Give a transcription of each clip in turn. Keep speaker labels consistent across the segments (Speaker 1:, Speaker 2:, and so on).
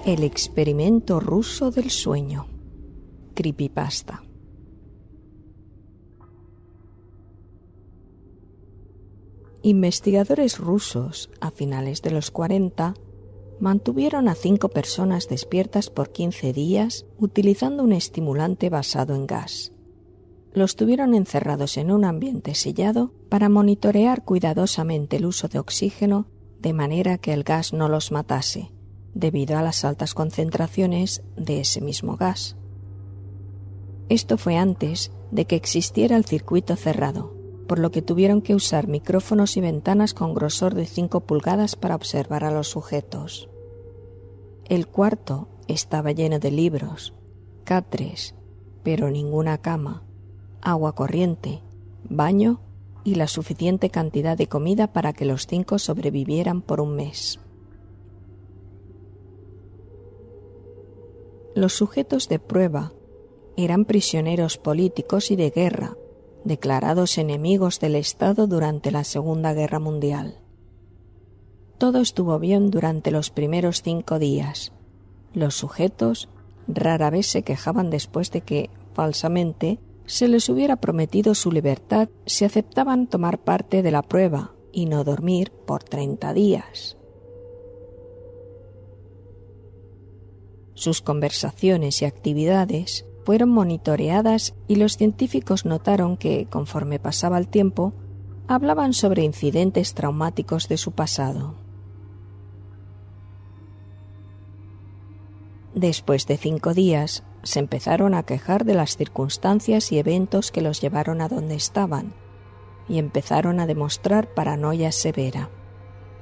Speaker 1: El experimento ruso del sueño. Creepypasta. Investigadores rusos, a finales de los 40, mantuvieron a 5 personas despiertas por 15 días utilizando un estimulante basado en gas. Los tuvieron encerrados en un ambiente sellado para monitorear cuidadosamente el uso de oxígeno de manera que el gas no los matase, debido a las altas concentraciones de ese mismo gas. Esto fue antes de que existiera el circuito cerrado, por lo que tuvieron que usar micrófonos y ventanas con grosor de 5 pulgadas para observar a los sujetos. El cuarto estaba lleno de libros, catres, pero ninguna cama, agua corriente, baño y la suficiente cantidad de comida para que los 5 sobrevivieran por un mes. Los sujetos de prueba eran prisioneros políticos y de guerra, declarados enemigos del Estado durante la Segunda Guerra Mundial. Todo estuvo bien durante los primeros 5 días. Los sujetos rara vez se quejaban después de que, falsamente, se les hubiera prometido su libertad si aceptaban tomar parte de la prueba y no dormir por 30 días. Sus conversaciones y actividades fueron monitoreadas y los científicos notaron que, conforme pasaba el tiempo, hablaban sobre incidentes traumáticos de su pasado. Después de 5 días, se empezaron a quejar de las circunstancias y eventos que los llevaron a donde estaban, y empezaron a demostrar paranoia severa.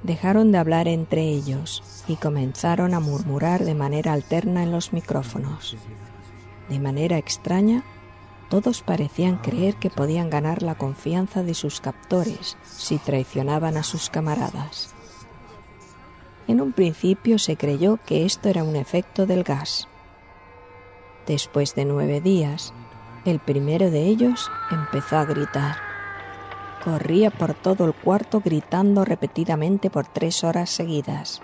Speaker 1: Dejaron de hablar entre ellos y comenzaron a murmurar de manera alterna en los micrófonos. De manera extraña, todos parecían creer que podían ganar la confianza de sus captores si traicionaban a sus camaradas. En un principio se creyó que esto era un efecto del gas. Después de 9 días, el primero de ellos empezó a gritar. Corría por todo el cuarto gritando repetidamente por 3 horas seguidas.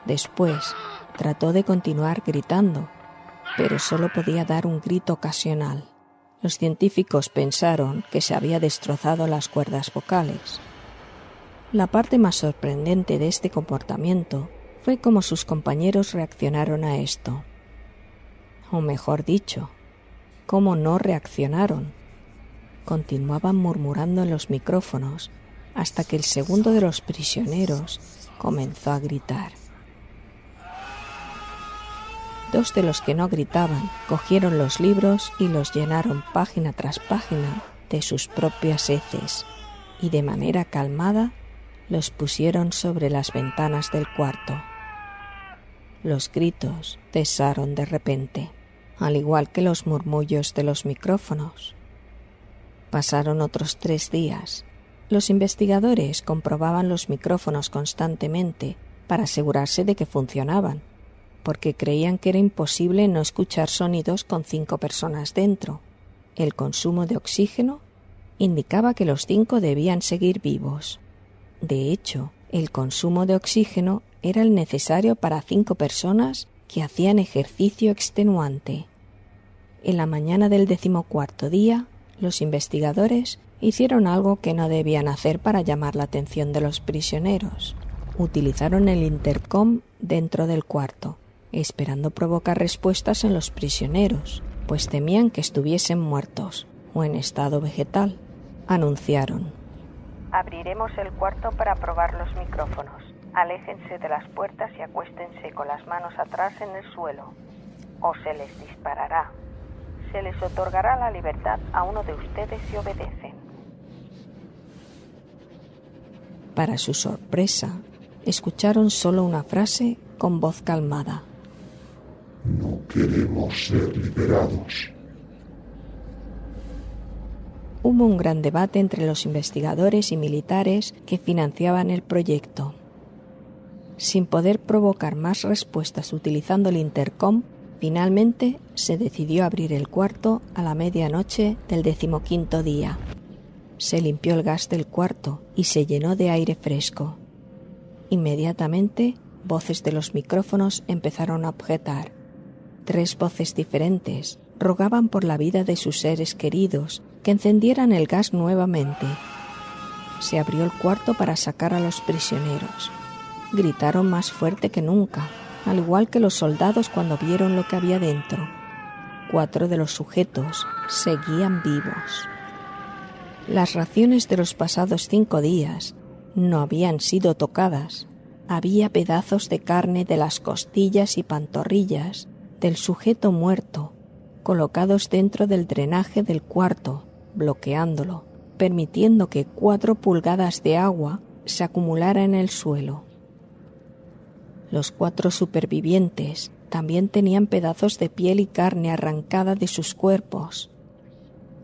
Speaker 1: Después, trató de continuar gritando, pero solo podía dar un grito ocasional. Los científicos pensaron que se había destrozado las cuerdas vocales. La parte más sorprendente de este comportamiento fue cómo sus compañeros reaccionaron a esto. O mejor dicho, cómo no reaccionaron. Continuaban murmurando en los micrófonos hasta que el segundo de los prisioneros comenzó a gritar. 2 de los que no gritaban cogieron los libros y los llenaron página tras página de sus propias heces y de manera calmada los pusieron sobre las ventanas del cuarto. Los gritos cesaron de repente, al igual que los murmullos de los micrófonos. Pasaron otros 3 días. Los investigadores comprobaban los micrófonos constantemente para asegurarse de que funcionaban, porque creían que era imposible no escuchar sonidos con 5 personas dentro. El consumo de oxígeno indicaba que los 5 debían seguir vivos. De hecho, el consumo de oxígeno era el necesario para 5 personas que hacían ejercicio extenuante. En la mañana del 14º día, los investigadores hicieron algo que no debían hacer para llamar la atención de los prisioneros. Utilizaron el intercom dentro del cuarto, esperando provocar respuestas en los prisioneros, pues temían que estuviesen muertos o en estado vegetal. Anunciaron:
Speaker 2: abriremos el cuarto para probar los micrófonos. Aléjense de las puertas y acuéstense con las manos atrás en el suelo, o se les disparará. Se les otorgará la libertad a uno de ustedes si obedecen.
Speaker 1: Para su sorpresa, escucharon solo una frase con voz calmada.
Speaker 3: No queremos ser liberados.
Speaker 1: Hubo un gran debate entre los investigadores y militares que financiaban el proyecto. Sin poder provocar más respuestas utilizando el intercom, finalmente se decidió abrir el cuarto a la medianoche del 15º día. Se limpió el gas del cuarto y se llenó de aire fresco. Inmediatamente voces de los micrófonos empezaron a objetar. 3 voces diferentes rogaban por la vida de sus seres queridos que encendieran el gas nuevamente. Se abrió el cuarto para sacar a los prisioneros. Gritaron más fuerte que nunca, al igual que los soldados cuando vieron lo que había dentro. 4 de los sujetos seguían vivos. Las raciones de los pasados 5 días no habían sido tocadas. Había pedazos de carne de las costillas y pantorrillas del sujeto muerto, colocados dentro del drenaje del cuarto, bloqueándolo, permitiendo que 4 pulgadas de agua se acumulara en el suelo. Los 4 supervivientes también tenían pedazos de piel y carne arrancada de sus cuerpos.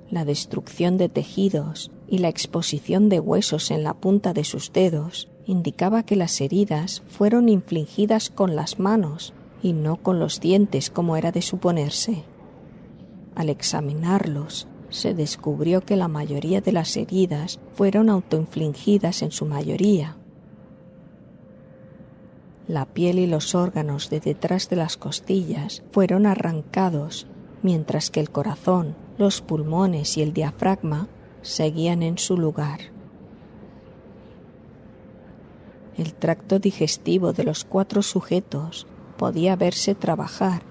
Speaker 1: La destrucción de tejidos y la exposición de huesos en la punta de sus dedos indicaba que las heridas fueron infligidas con las manos y no con los dientes como era de suponerse. Al examinarlos, se descubrió que la mayoría de las heridas fueron autoinfligidas en su mayoría. La piel y los órganos de detrás de las costillas fueron arrancados, mientras que el corazón, los pulmones y el diafragma seguían en su lugar. El tracto digestivo de los 4 sujetos podía verse trabajar.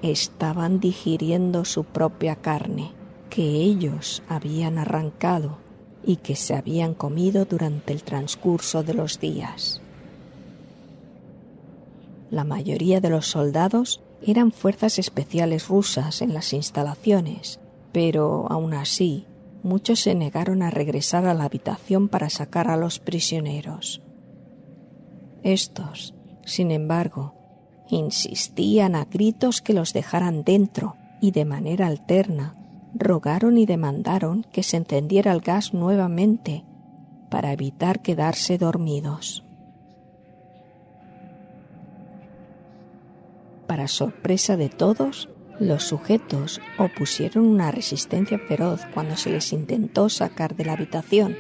Speaker 1: Estaban digiriendo su propia carne, que ellos habían arrancado y que se habían comido durante el transcurso de los días. La mayoría de los soldados eran fuerzas especiales rusas en las instalaciones, pero aún así, muchos se negaron a regresar a la habitación para sacar a los prisioneros. Estos, sin embargo, insistían a gritos que los dejaran dentro y de manera alterna rogaron y demandaron que se encendiera el gas nuevamente para evitar quedarse dormidos. Para sorpresa de todos, los sujetos opusieron una resistencia feroz cuando se les intentó sacar de la habitación.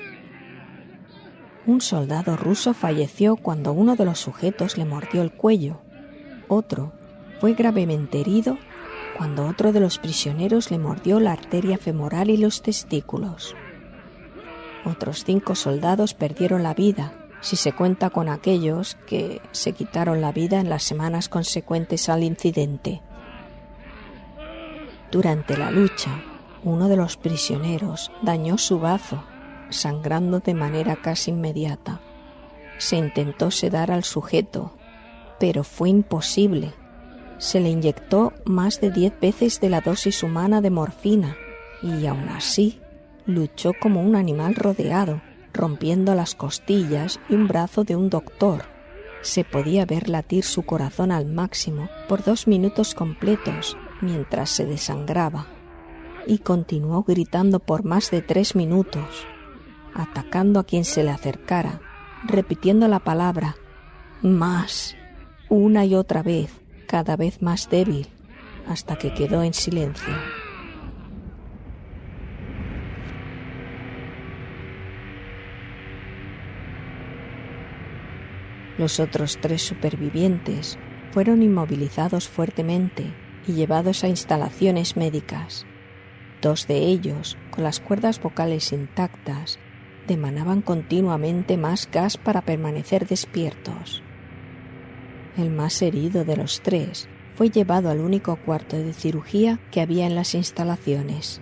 Speaker 1: Un soldado ruso falleció cuando uno de los sujetos le mordió el cuello. Otro fue gravemente herido cuando otro de los prisioneros le mordió la arteria femoral y los testículos. Otros 5 soldados perdieron la vida, si se cuenta con aquellos que se quitaron la vida en las semanas consecuentes al incidente. Durante la lucha, uno de los prisioneros dañó su bazo, sangrando de manera casi inmediata. Se intentó sedar al sujeto, pero fue imposible. Se le inyectó más de 10 veces de la dosis humana de morfina y aún así luchó como un animal rodeado, rompiendo las costillas y un brazo de un doctor. Se podía ver latir su corazón al máximo por 2 minutos completos mientras se desangraba y continuó gritando por más de 3 minutos, atacando a quien se le acercara, repitiendo la palabra «más» una y otra vez, cada vez más débil, hasta que quedó en silencio. Los otros 3 supervivientes fueron inmovilizados fuertemente y llevados a instalaciones médicas. 2 de ellos, con las cuerdas vocales intactas, demanaban continuamente más gas para permanecer despiertos. El más herido de los 3 fue llevado al único cuarto de cirugía que había en las instalaciones.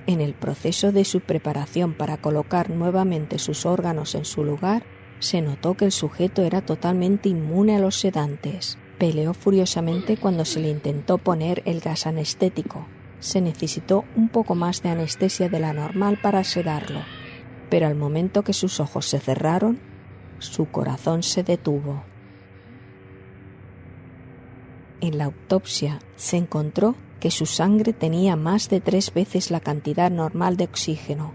Speaker 1: En el proceso de su preparación para colocar nuevamente sus órganos en su lugar, se notó que el sujeto era totalmente inmune a los sedantes. Peleó furiosamente cuando se le intentó poner el gas anestético. Se necesitó un poco más de anestesia de la normal para sedarlo, pero al momento que sus ojos se cerraron, su corazón se detuvo. En la autopsia se encontró que su sangre tenía más de 3 veces la cantidad normal de oxígeno.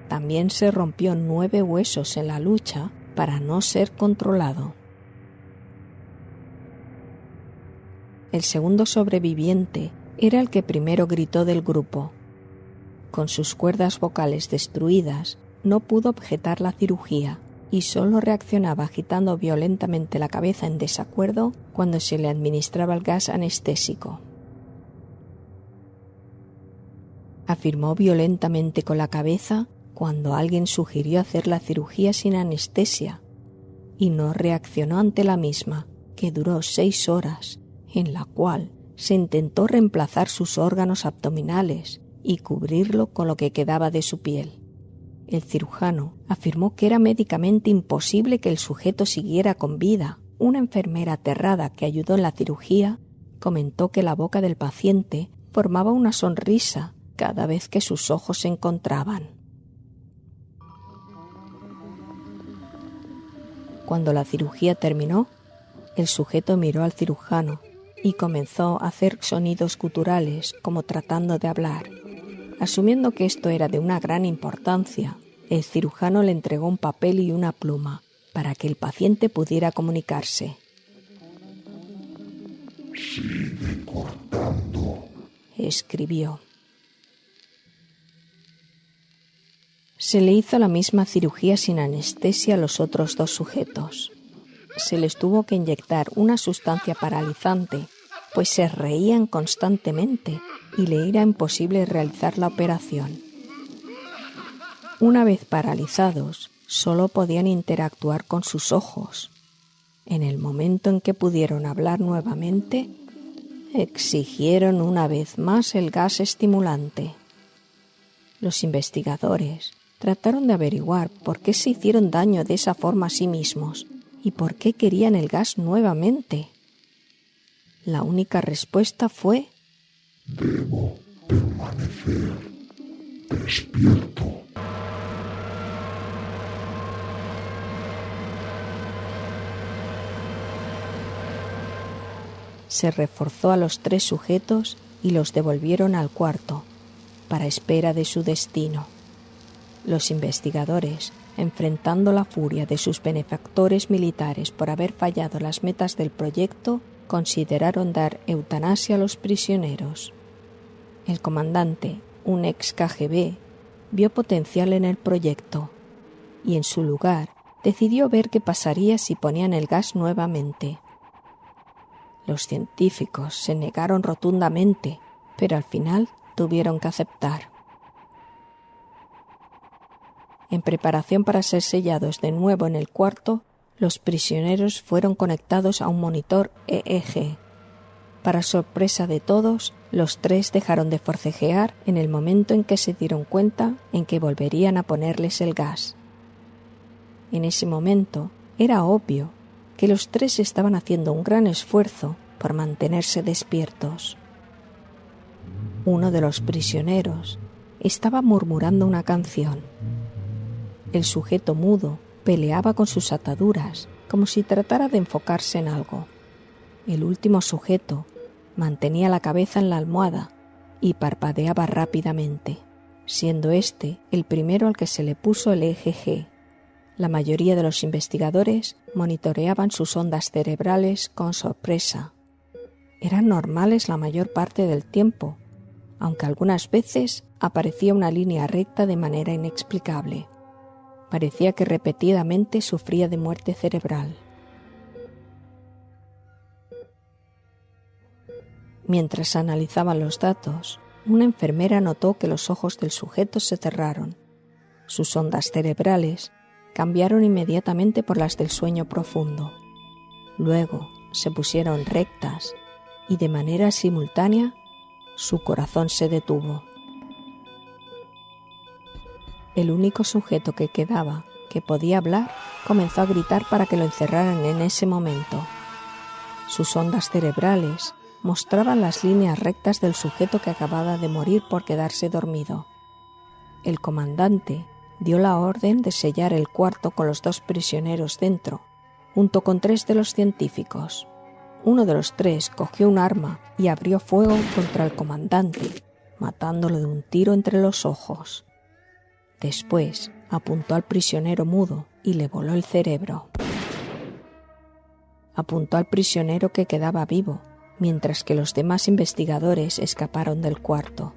Speaker 1: También se rompió 9 huesos en la lucha para no ser controlado. El segundo sobreviviente era el que primero gritó del grupo. Con sus cuerdas vocales destruidas, no pudo objetar la cirugía y solo reaccionaba agitando violentamente la cabeza en desacuerdo cuando se le administraba el gas anestésico. Afirmó violentamente con la cabeza cuando alguien sugirió hacer la cirugía sin anestesia y no reaccionó ante la misma, que duró 6 horas, en la cual se intentó reemplazar sus órganos abdominales y cubrirlo con lo que quedaba de su piel. El cirujano afirmó que era médicamente imposible que el sujeto siguiera con vida. Una enfermera aterrada que ayudó en la cirugía comentó que la boca del paciente formaba una sonrisa cada vez que sus ojos se encontraban. Cuando la cirugía terminó, el sujeto miró al cirujano y comenzó a hacer sonidos guturales como tratando de hablar. Asumiendo que esto era de una gran importancia, el cirujano le entregó un papel y una pluma para que el paciente pudiera comunicarse.
Speaker 3: Sigue cortando,
Speaker 1: escribió. Se le hizo la misma cirugía sin anestesia a los otros 2 sujetos. Se les tuvo que inyectar una sustancia paralizante, pues se reían constantemente y le era imposible realizar la operación. Una vez paralizados, solo podían interactuar con sus ojos. En el momento en que pudieron hablar nuevamente, exigieron una vez más el gas estimulante. Los investigadores trataron de averiguar por qué se hicieron daño de esa forma a sí mismos y por qué querían el gas nuevamente. La única respuesta fue:
Speaker 3: debo permanecer despierto.
Speaker 1: Se reforzó a los 3 sujetos y los devolvieron al cuarto, para espera de su destino. Los investigadores, enfrentando la furia de sus benefactores militares por haber fallado las metas del proyecto, consideraron dar eutanasia a los prisioneros. El comandante, un ex KGB, vio potencial en el proyecto y en su lugar decidió ver qué pasaría si ponían el gas nuevamente. Los científicos se negaron rotundamente, pero al final tuvieron que aceptar. En preparación para ser sellados de nuevo en el cuarto, los prisioneros fueron conectados a un monitor EEG. Para sorpresa de todos, los 3 dejaron de forcejear en el momento en que se dieron cuenta en que volverían a ponerles el gas. En ese momento era obvio que los 3 estaban haciendo un gran esfuerzo por mantenerse despiertos. Uno de los prisioneros estaba murmurando una canción. El sujeto mudo peleaba con sus ataduras como si tratara de enfocarse en algo. El último sujeto mantenía la cabeza en la almohada y parpadeaba rápidamente, siendo este el primero al que se le puso el EEG. La mayoría de los investigadores monitoreaban sus ondas cerebrales con sorpresa. Eran normales la mayor parte del tiempo, aunque algunas veces aparecía una línea recta de manera inexplicable. Parecía que repetidamente sufría de muerte cerebral. Mientras analizaban los datos, una enfermera notó que los ojos del sujeto se cerraron. Sus ondas cerebrales cambiaron inmediatamente por las del sueño profundo. Luego se pusieron rectas y de manera simultánea su corazón se detuvo. El único sujeto que quedaba, que podía hablar, comenzó a gritar para que lo encerraran en ese momento. Sus ondas cerebrales mostraban las líneas rectas del sujeto que acababa de morir por quedarse dormido. El comandante dio la orden de sellar el cuarto con los 2 prisioneros dentro, junto con 3 de los científicos. Uno de los 3 cogió un arma y abrió fuego contra el comandante, matándolo de un tiro entre los ojos. Después apuntó al prisionero mudo y le voló el cerebro. Apuntó al prisionero que quedaba vivo, mientras que los demás investigadores escaparon del cuarto.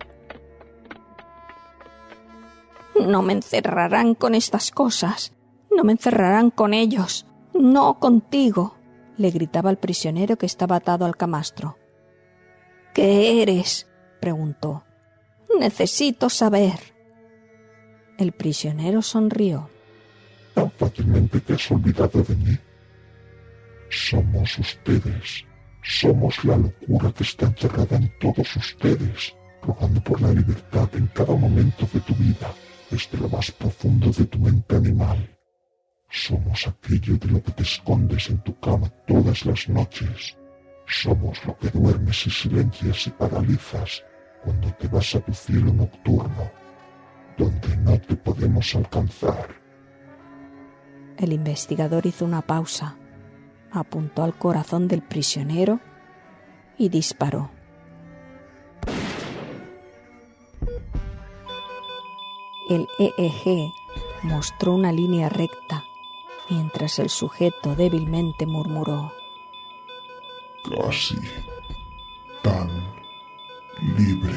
Speaker 1: «No me encerrarán con estas cosas. No me encerrarán con ellos. No contigo, le gritaba el prisionero que estaba atado al camastro. ¿Qué eres?, preguntó. Necesito saber. El prisionero sonrió.
Speaker 3: Tan fácilmente te has olvidado de mí. Somos ustedes. Somos la locura que está encerrada en todos ustedes, rogando por la libertad en cada momento de tu vida, desde lo más profundo de tu mente animal. Somos aquello de lo que te escondes en tu cama todas las noches. Somos lo que duermes y silencias y paralizas cuando te vas a tu cielo nocturno, donde no te podemos alcanzar.
Speaker 1: El investigador hizo una pausa, apuntó al corazón del prisionero y disparó. El EEG mostró una línea recta, mientras el sujeto débilmente murmuró:
Speaker 3: Casi tan libre.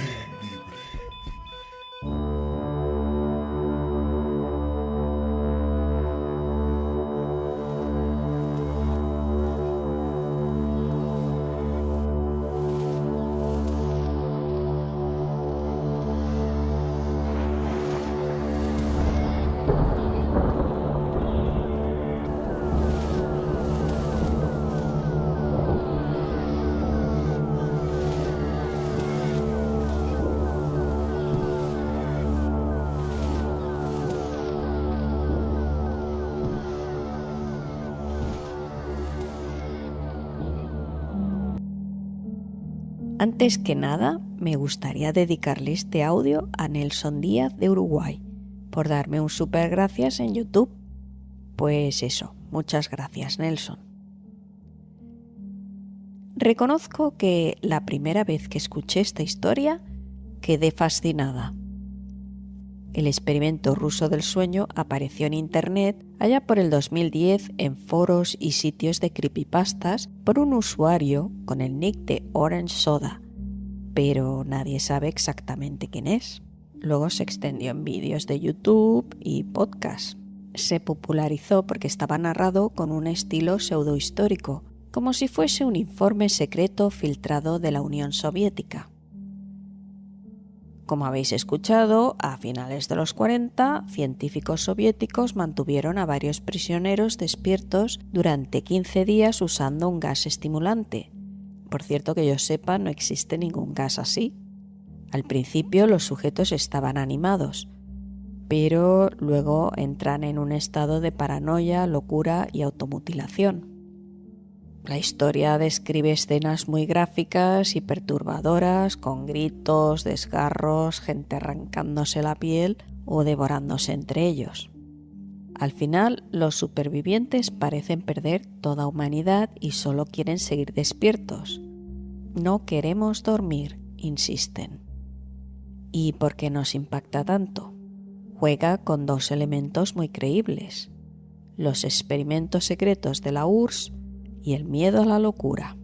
Speaker 1: Antes que nada, me gustaría dedicarle este audio a Nelson Díaz de Uruguay por darme un súper gracias en YouTube. Pues eso, muchas gracias, Nelson. Reconozco que la primera vez que escuché esta historia quedé fascinada. El experimento ruso del sueño apareció en internet allá por el 2010 en foros y sitios de creepypastas por un usuario con el nick de Orange Soda, pero nadie sabe exactamente quién es. Luego se extendió en vídeos de YouTube y podcast. Se popularizó porque estaba narrado con un estilo pseudohistórico, como si fuese un informe secreto filtrado de la Unión Soviética. Como habéis escuchado, a finales de los 40, científicos soviéticos mantuvieron a varios prisioneros despiertos durante 15 días usando un gas estimulante. Por cierto, que yo sepa, no existe ningún gas así. Al principio los sujetos estaban animados, pero luego entran en un estado de paranoia, locura y automutilación. La historia describe escenas muy gráficas y perturbadoras, con gritos, desgarros, gente arrancándose la piel o devorándose entre ellos. Al final, los supervivientes parecen perder toda humanidad y solo quieren seguir despiertos. No queremos dormir, insisten. ¿Y por qué nos impacta tanto? Juega con dos elementos muy creíbles: los experimentos secretos de la URSS y el miedo a la locura.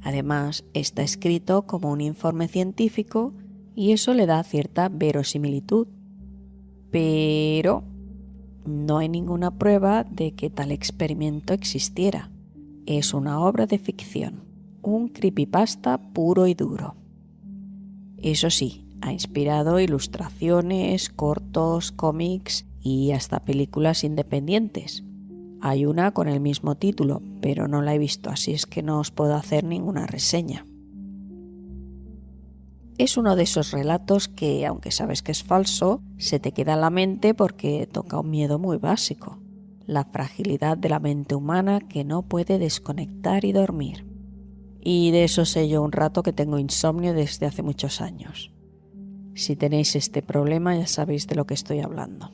Speaker 1: Además, está escrito como un informe científico y eso le da cierta verosimilitud. Pero no hay ninguna prueba de que tal experimento existiera. Es una obra de ficción, un creepypasta puro y duro. Eso sí, ha inspirado ilustraciones, cortos, cómics y hasta películas independientes. Hay una con el mismo título, pero no la he visto, así es que no os puedo hacer ninguna reseña. Es uno de esos relatos que, aunque sabes que es falso, se te queda en la mente porque toca un miedo muy básico: la fragilidad de la mente humana que no puede desconectar y dormir. Y de eso sé yo un rato que tengo insomnio desde hace muchos años. Si tenéis este problema ya sabéis de lo que estoy hablando.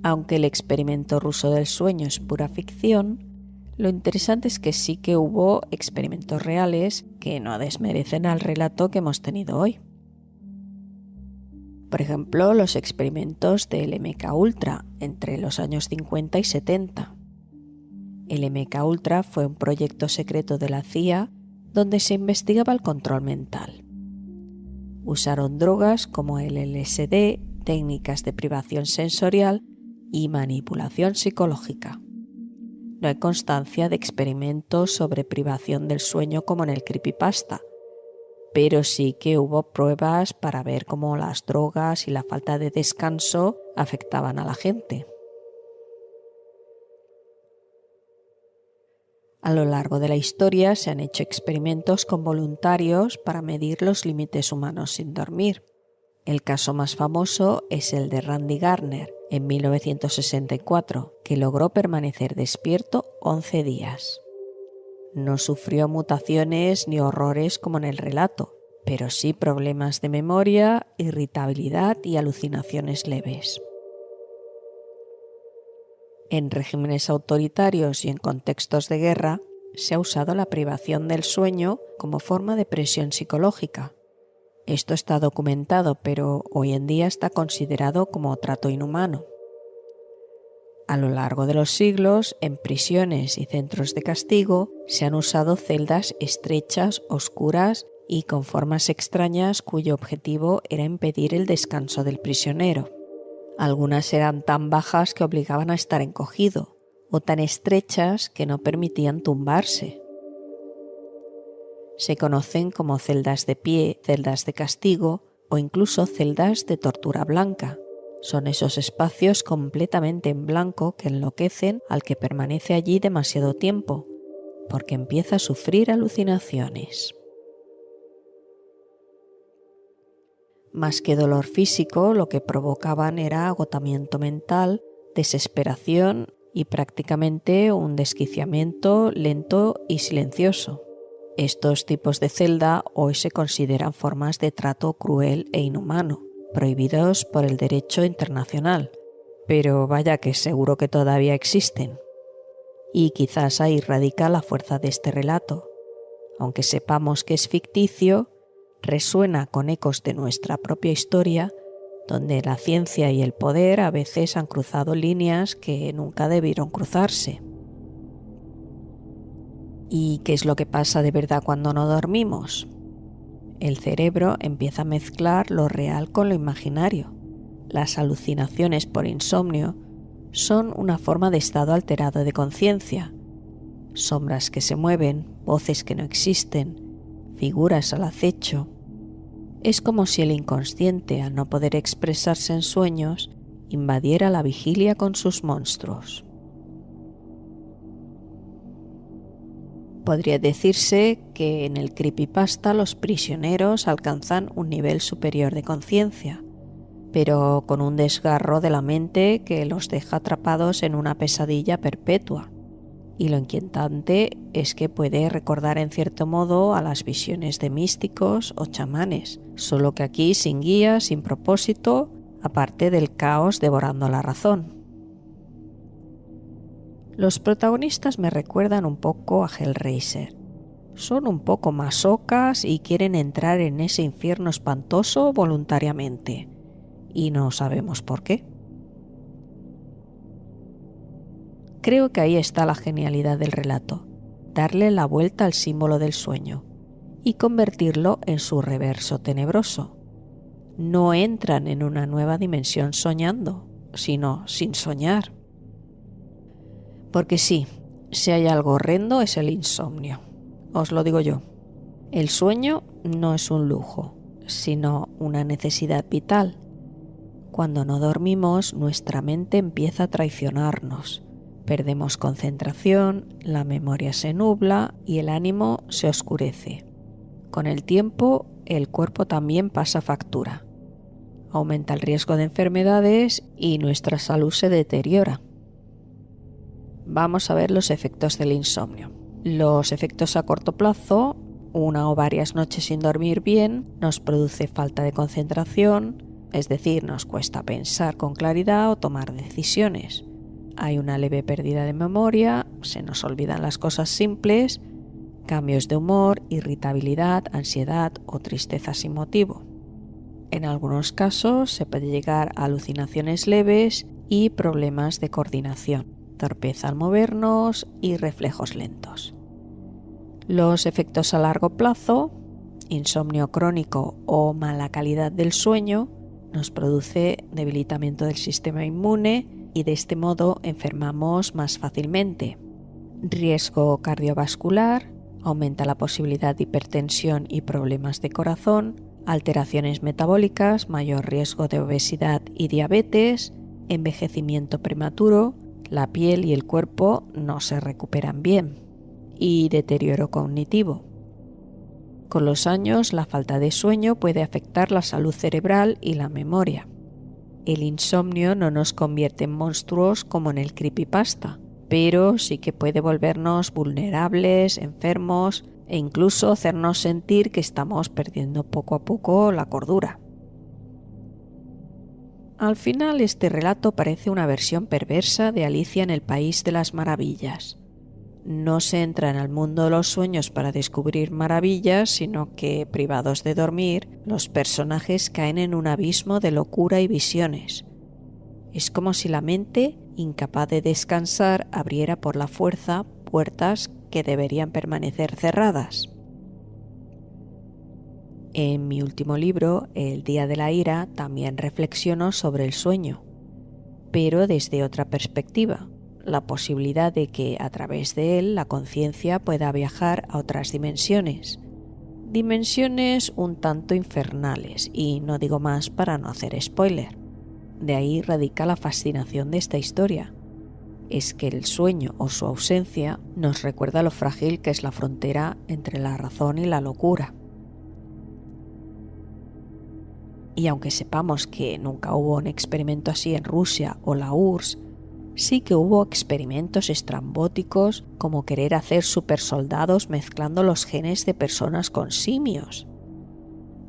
Speaker 1: Aunque el experimento ruso del sueño es pura ficción, lo interesante es que sí que hubo experimentos reales que no desmerecen al relato que hemos tenido hoy. Por ejemplo, los experimentos del MKUltra entre los años 50 y 70. El MKUltra fue un proyecto secreto de la CIA donde se investigaba el control mental. Usaron drogas como el LSD, técnicas de privación sensorial y manipulación psicológica. No hay constancia de experimentos sobre privación del sueño como en el creepypasta, pero sí que hubo pruebas para ver cómo las drogas y la falta de descanso afectaban a la gente. A lo largo de la historia se han hecho experimentos con voluntarios para medir los límites humanos sin dormir. El caso más famoso es el de Randy Gardner, en 1964, que logró permanecer despierto 11 días. No sufrió mutaciones ni horrores como en el relato, pero sí problemas de memoria, irritabilidad y alucinaciones leves. En regímenes autoritarios y en contextos de guerra, se ha usado la privación del sueño como forma de presión psicológica. Esto está documentado, pero hoy en día está considerado como trato inhumano. A lo largo de los siglos, en prisiones y centros de castigo, se han usado celdas estrechas, oscuras y con formas extrañas cuyo objetivo era impedir el descanso del prisionero. Algunas eran tan bajas que obligaban a estar encogido, o tan estrechas que no permitían tumbarse. Se conocen como celdas de pie, celdas de castigo o incluso celdas de tortura blanca. Son esos espacios completamente en blanco que enloquecen al que permanece allí demasiado tiempo, porque empieza a sufrir alucinaciones. Más que dolor físico, lo que provocaban era agotamiento mental, desesperación y prácticamente un desquiciamiento lento y silencioso. Estos tipos de celda hoy se consideran formas de trato cruel e inhumano, prohibidos por el derecho internacional, pero vaya que seguro que todavía existen. Y quizás ahí radica la fuerza de este relato. Aunque sepamos que es ficticio, resuena con ecos de nuestra propia historia, donde la ciencia y el poder a veces han cruzado líneas que nunca debieron cruzarse. ¿Y qué es lo que pasa de verdad cuando no dormimos? El cerebro empieza a mezclar lo real con lo imaginario. Las alucinaciones por insomnio son una forma de estado alterado de conciencia. Sombras que se mueven, voces que no existen, figuras al acecho. Es como si el inconsciente, al no poder expresarse en sueños, invadiera la vigilia con sus monstruos. Podría decirse que en el creepypasta los prisioneros alcanzan un nivel superior de conciencia, pero con un desgarro de la mente que los deja atrapados en una pesadilla perpetua. Y lo inquietante es que puede recordar en cierto modo a las visiones de místicos o chamanes, solo que aquí sin guía, sin propósito, aparte del caos devorando la razón. Los protagonistas me recuerdan un poco a Hellraiser. Son un poco masocas y quieren entrar en ese infierno espantoso voluntariamente, y no sabemos por qué. Creo que ahí está la genialidad del relato, darle la vuelta al símbolo del sueño y convertirlo en su reverso tenebroso. No entran en una nueva dimensión soñando, sino sin soñar. Porque sí, si hay algo horrendo es el insomnio, os lo digo yo. El sueño no es un lujo, sino una necesidad vital. Cuando no dormimos, nuestra mente empieza a traicionarnos. Perdemos concentración, la memoria se nubla y el ánimo se oscurece. Con el tiempo, el cuerpo también pasa factura. Aumenta el riesgo de enfermedades y nuestra salud se deteriora. Vamos a ver los efectos del insomnio. Los efectos a corto plazo, una o varias noches sin dormir bien, nos produce falta de concentración, es decir, nos cuesta pensar con claridad o tomar decisiones. Hay una leve pérdida de memoria, se nos olvidan las cosas simples, cambios de humor, irritabilidad, ansiedad o tristeza sin motivo. En algunos casos se puede llegar a alucinaciones leves y problemas de coordinación, torpeza al movernos y reflejos lentos. Los efectos a largo plazo, insomnio crónico o mala calidad del sueño, nos produce debilitamiento del sistema inmune y de este modo enfermamos más fácilmente. Riesgo cardiovascular, aumenta la posibilidad de hipertensión y problemas de corazón, alteraciones metabólicas, mayor riesgo de obesidad y diabetes, envejecimiento prematuro, la piel y el cuerpo no se recuperan bien y deterioro cognitivo. Con los años, la falta de sueño puede afectar la salud cerebral y la memoria. El insomnio no nos convierte en monstruos como en el creepypasta, pero sí que puede volvernos vulnerables, enfermos e incluso hacernos sentir que estamos perdiendo poco a poco la cordura. Al final, este relato parece una versión perversa de Alicia en el País de las Maravillas. No se entra en el mundo de los sueños para descubrir maravillas, sino que, privados de dormir, los personajes caen en un abismo de locura y visiones. Es como si la mente, incapaz de descansar, abriera por la fuerza puertas que deberían permanecer cerradas. En mi último libro, El Día de la Ira, también reflexiono sobre el sueño, pero desde otra perspectiva. La posibilidad de que a través de él la conciencia pueda viajar a otras dimensiones un tanto infernales, y no digo más para no hacer spoiler. De ahí radica la fascinación de esta historia. Es que el sueño o su ausencia nos recuerda lo frágil que es la frontera entre la razón y la locura. Y aunque sepamos que nunca hubo un experimento así en Rusia o la URSS, sí que hubo experimentos estrambóticos como querer hacer supersoldados mezclando los genes de personas con simios.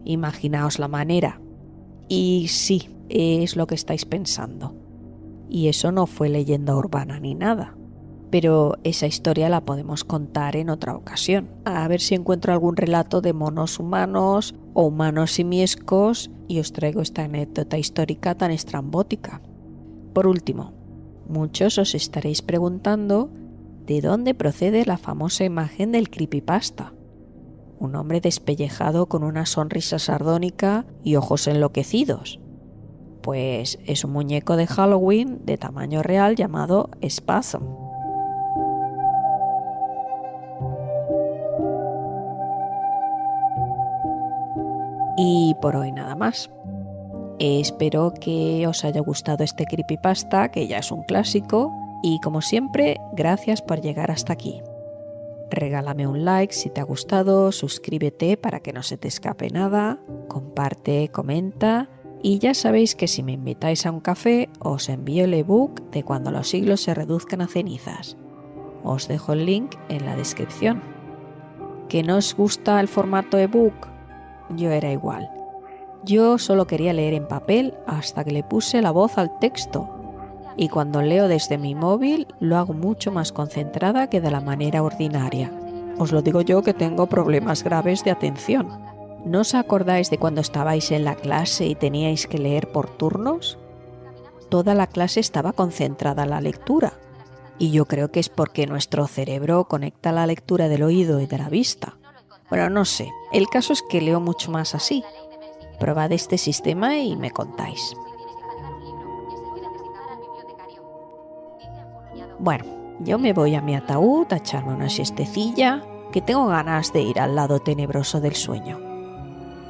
Speaker 1: Imaginaos la manera. Y sí, es lo que estáis pensando. Y eso no fue leyenda urbana ni nada. Pero esa historia la podemos contar en otra ocasión. A ver si encuentro algún relato de monos humanos o humanos simiescos y os traigo esta anécdota histórica tan estrambótica. Por último, muchos os estaréis preguntando de dónde procede la famosa imagen del creepypasta. Un hombre despellejado con una sonrisa sardónica y ojos enloquecidos. Pues es un muñeco de Halloween de tamaño real llamado Spasm. Y por hoy nada más. Espero que os haya gustado este creepypasta, que ya es un clásico, y como siempre, gracias por llegar hasta aquí. Regálame un like si te ha gustado, suscríbete para que no se te escape nada, comparte, comenta, y ya sabéis que si me invitáis a un café, os envío el ebook de Cuando los siglos se reduzcan a cenizas. Os dejo el link en la descripción. ¿Que no os gusta el formato ebook? Yo era igual. Yo solo quería leer en papel hasta que le puse la voz al texto. Y cuando leo desde mi móvil lo hago mucho más concentrada que de la manera ordinaria. Os lo digo yo que tengo problemas graves de atención. ¿No os acordáis de cuando estabais en la clase y teníais que leer por turnos? Toda la clase estaba concentrada en la lectura. Y yo creo que es porque nuestro cerebro conecta la lectura del oído y de la vista. Bueno, no sé. El caso es que leo mucho más así. Probad este sistema y me contáis. Bueno, yo me voy a mi ataúd a echarme una siestecilla, que tengo ganas de ir al lado tenebroso del sueño.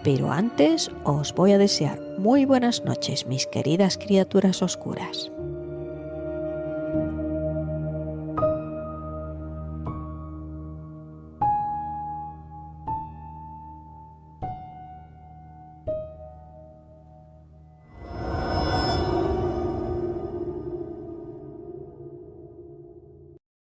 Speaker 1: Pero antes os voy a desear muy buenas noches, mis queridas criaturas oscuras.